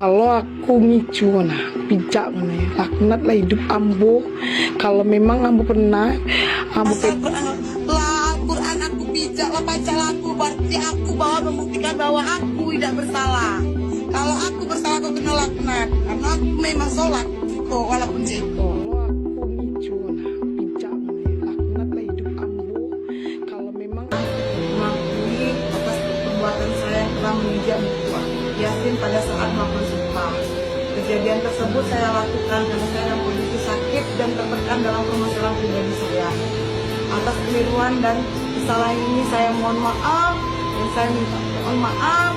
Kalau aku ngicu nah, bijak mana ya, laknat lah hidup ambo. Kalau memang ambo pernah, ambo Al-Quran aku bijak lah baca aku, berarti aku bahwa membuktikan bahwa aku tidak bersalah. Kalau aku bersalah aku kena laknat, karena aku memang sholat kok walaupun jeko. kalau aku ngicu nah, bijak mana ya, laknat lah hidup ambo. Kalau memang Mengakui atas perbuatan saya yang telah menginjak muka Yasin pada saat melakukan sumpah. Kejadian tersebut saya lakukan karena saya dalam kondisi sakit dan tertekan dalam permasalahan pribadi saya. Atas keliruan dan kesalahan ini saya mohon maaf dan saya minta mohon maaf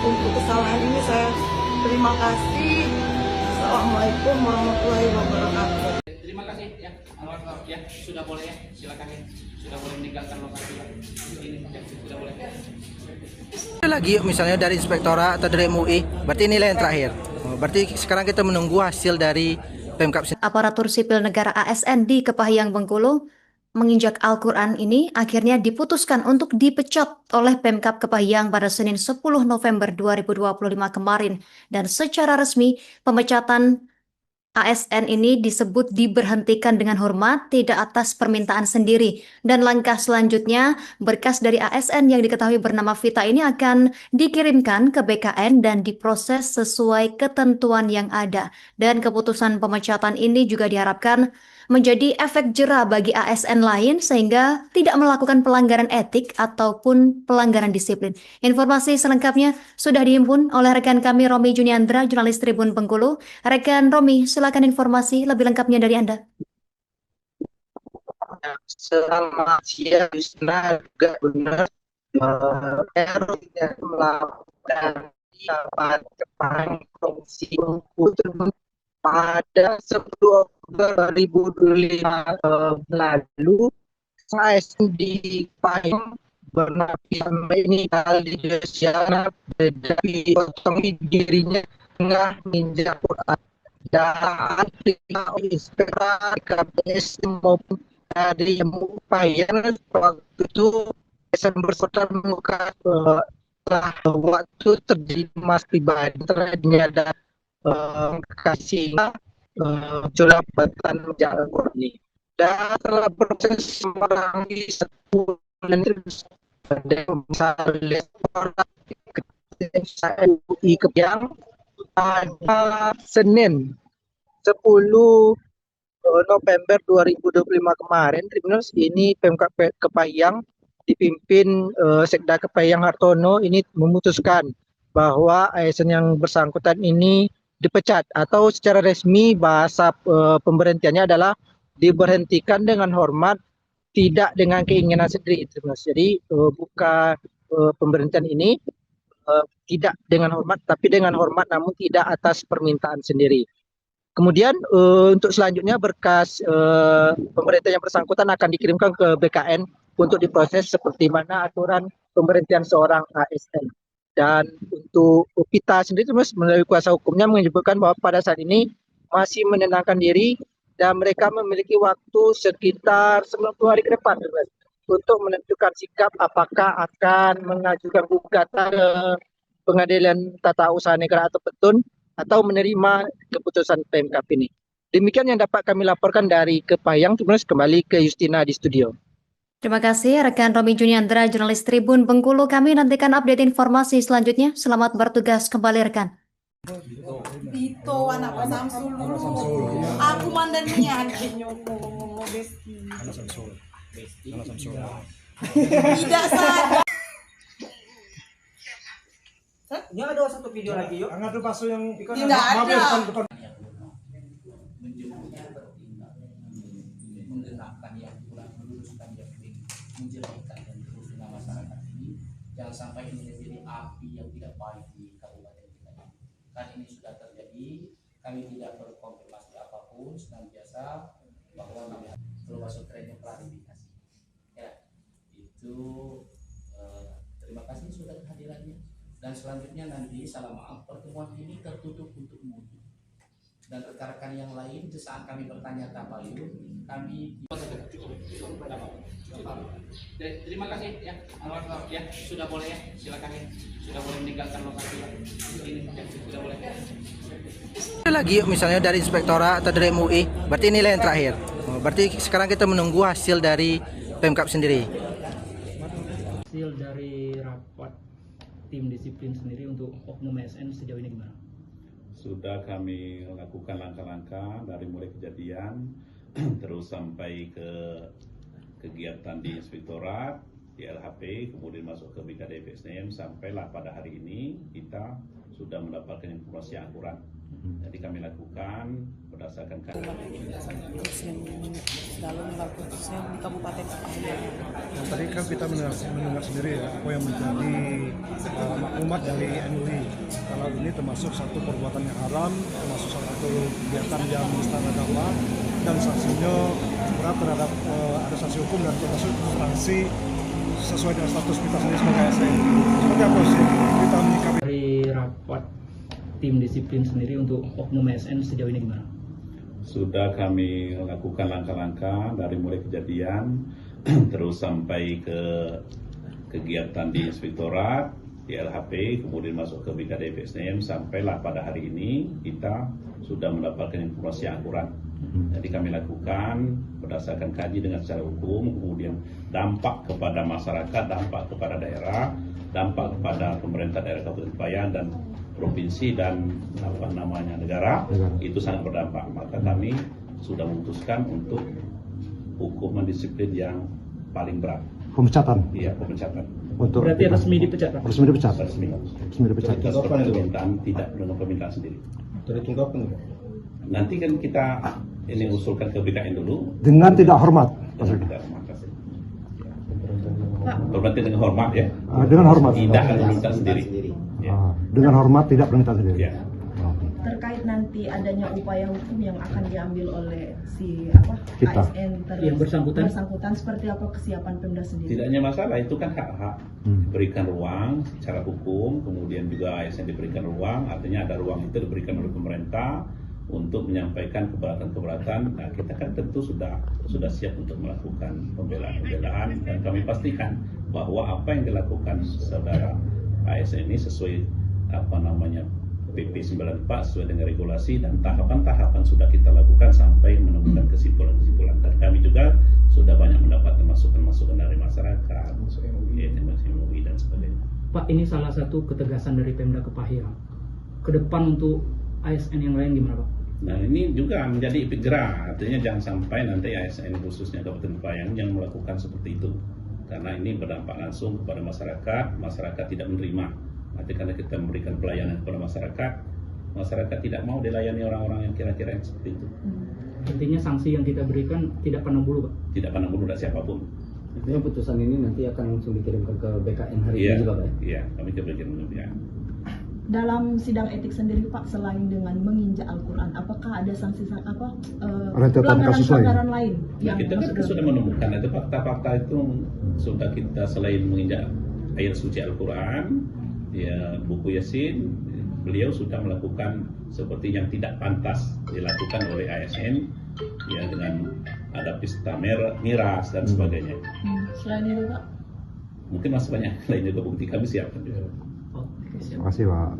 untuk kesalahan ini. Saya terima kasih. Assalamualaikum warahmatullahi wabarakatuh. Terima kasih ya, ya sudah boleh ya, silakan ya, sudah boleh meninggalkan lokasi ya. Ini ya, sudah boleh. Ada lagi misalnya dari inspektorat atau dari MUI, berarti inilah yang terakhir. Berarti sekarang kita menunggu hasil dari Pemkab. Aparatur sipil negara ASN di Kepahyang Bengkulu menginjak Al-Quran ini akhirnya diputuskan untuk dipecat oleh Pemkab Kepahyang pada Senin 10 November 2025 kemarin. Dan secara resmi pemecatan ASN ini disebut diberhentikan dengan hormat, tidak atas permintaan sendiri. Dan langkah selanjutnya, berkas dari ASN yang diketahui bernama Vita ini akan dikirimkan ke BKN dan diproses sesuai ketentuan yang ada. Dan keputusan pemecatan ini juga diharapkan menjadi efek jera bagi ASN lain sehingga tidak melakukan pelanggaran etik ataupun pelanggaran disiplin. Informasi selengkapnya sudah dihimpun oleh rekan kami Romi Juniandra, jurnalis Tribun Bengkulu. Rekan Romi, silakan informasi lebih lengkapnya dari Anda. Selamat siang, Yusna, juga benar. Error yang melakukan dapat Kepahyang Provinsi Bengkulu pada 10 Oktober 2025 lalu, ASN di Kepahyang bernama ini kali Desiana dari potong dirinya tengah menginjak Quran dan inspektorat KPS maupun dari Kepahyang waktu itu Desember kota mengukas waktu terjadi mas pribadi terjadinya ada kasih jabatan menjaga ini dan telah proses merangi satu dan misalnya MUI Kepahyang pada Senin 10 November 2025 kemarin, Tribunals ini Pemkab Kepahyang dipimpin Sekda Kepahyang Hartono ini memutuskan bahwa ASN yang bersangkutan ini dipecat atau secara resmi bahasa pemberhentiannya adalah diberhentikan dengan hormat, tidak dengan keinginan sendiri. Jadi bukan pemberhentian ini tidak dengan hormat, tapi dengan hormat namun tidak atas permintaan sendiri. Kemudian untuk selanjutnya berkas pemberhentian yang bersangkutan akan dikirimkan ke BKN untuk diproses seperti mana aturan pemberhentian seorang ASN. Dan untuk Vita sendiri melalui kuasa hukumnya menyebutkan bahwa pada saat ini masih menenangkan diri dan mereka memiliki waktu sekitar 90 hari ke depan untuk menentukan sikap apakah akan mengajukan gugatan ke Pengadilan Tata Usaha Negara atau Petun atau menerima keputusan Pemkab ini. Demikian yang dapat kami laporkan dari Kepahyang. Terus kembali ke Justina di studio. Terima kasih rekan Romi Juniandra, jurnalis Tribun Bengkulu. Kami nantikan update informasi selanjutnya. Selamat bertugas kembali rekan. Itu anak Pak Samsul dulu. Aku mandaninya ngomong Besti. Tidak sadar. Ini ada satu video lagi yuk. Angkat dulu pasu yang Tidak ada. depan. Menjauhnya bertindak, menggerakkan yang kurang, meluruskan yang menjernihkan dan terus dengan masyarakat ini, jangan sampai ini menjadi api yang tidak baik di kabupaten kita ini. Kan ini sudah terjadi, kami tidak berkonfirmasi apapun, senantiasa bahwa kami perlu masuk trennya klarifikasi. Ya, itu terima kasih sudah kehadirannya. Dan selanjutnya nanti salam maaf pertemuan ini tertutup untuk umum. Dan rekan-rekan yang lain saat kami bertanya tabayun kami terima kasih ya, ya sudah boleh ya, silakan ya, sudah boleh meninggalkan lokasi ini ya, sudah boleh. lagi yuk, misalnya dari inspektorat atau dari MUI. Berarti inilah yang terakhir. Oh, berarti sekarang kita menunggu hasil dari Pemkab sendiri. Hasil dari rapat tim disiplin sendiri untuk oknum ASN sejauh ini gimana? Sudah kami lakukan langkah-langkah dari mulai kejadian terus sampai ke kegiatan di inspektorat, di LHP, kemudian masuk ke BKD PSDM, sampailah pada hari ini kita sudah mendapatkan informasi yang akurat. Jadi kami lakukan berdasarkan Dalam melakukan khususnya di Kabupaten Kepahyang. Yang tadi kan kita mendengar sendiri ya, apa yang menjadi maklumat dari MUI. Kalau ini termasuk satu perbuatan yang haram, termasuk satu kegiatan yang menista agama, dan sanksinya berat terhadap ada sanksi hukum dan termasuk sanksi sesuai dengan status kita sendiri sebagai ASN. Seperti apa sih kita menyikapi? Dari rapat tim disiplin sendiri untuk oknum ASN sejauh ini gimana? Sudah kami lakukan langkah-langkah dari mulai kejadian terus sampai ke kegiatan di inspektorat, di LHP, kemudian masuk ke BKD PSDM, sampailah pada hari ini kita sudah mendapatkan informasi yang akurat. Jadi kami lakukan berdasarkan kaji dengan secara hukum, kemudian dampak kepada masyarakat, dampak kepada daerah, dampak kepada pemerintah daerah Kabupaten Kepahyang dan provinsi dan negara itu sangat berdampak. Maka kami sudah memutuskan untuk hukuman disiplin yang paling berat. Pemecatan. Iya, pemecatan. Untuk Berarti resmi dipecat, Pak? resmi dipecat. Resmi. Resmi dipecat. Atas permintaan, tidak dengan permintaan sendiri. Nanti kan kita ini usulkan ke BKN dulu. Dengan tidak hormat. Dengan tidak hormat. Berarti dengan hormat ya. Dengan hormat. Tidak dengan permintaan sendiri. Ya. Dengan hormat tidak permintaan sendiri. Ya. Terkait nanti adanya upaya hukum yang akan diambil oleh si Kita. ASN Yang bersangkutan seperti apa kesiapan Pemda sendiri? Tidak hanya masalah, itu kan hak-hak. Diberikan ruang secara hukum, kemudian juga ASN diberikan ruang, artinya ada ruang itu diberikan oleh pemerintah untuk menyampaikan keberatan-keberatan. Nah, kita kan tentu sudah siap untuk melakukan pembelaan dan kami pastikan bahwa apa yang dilakukan saudara ASN ini sesuai PP 94 sesuai dengan regulasi dan tahapan-tahapan sudah kita lakukan sampai menemukan kesimpulan-kesimpulan. Dan kami juga sudah banyak mendapatkan masukan-masukan dari masyarakat, MUI dan sebagainya. Pak, ini salah satu ketegasan dari Pemda Kepahyang. Ke depan untuk ASN yang lain gimana, Pak? Nah, ini juga menjadi efek jerah, artinya jangan sampai nanti ASN khususnya Kabupaten Kepahyang yang melakukan seperti itu. Karena ini berdampak langsung kepada masyarakat tidak menerima. Nanti karena kita memberikan pelayanan kepada masyarakat tidak mau dilayani orang-orang yang kira-kira yang seperti itu. Intinya sanksi yang kita berikan tidak pandang bulu, Pak? Tidak pandang bulu dari siapapun. Artinya putusan ini nanti akan langsung dikirimkan ke BKN hari Iya, ini juga, Pak? iya, kami kebagian ya. Dalam sidang etik sendiri Pak, selain dengan menginjak Al-Quran, apakah ada sanksi pelanggaran lain? Nah, kita kan sudah menemukan itu fakta-fakta itu sudah kita selain menginjak ayat suci Al-Quran, ya buku Yasin, beliau sudah melakukan seperti yang tidak pantas dilakukan oleh ASN, ya dengan ada pesta miras dan sebagainya. Selain itu Pak? Mungkin masih banyak lain juga bukti kami siapkan juga. Oke, siap. Terima kasih, Pak.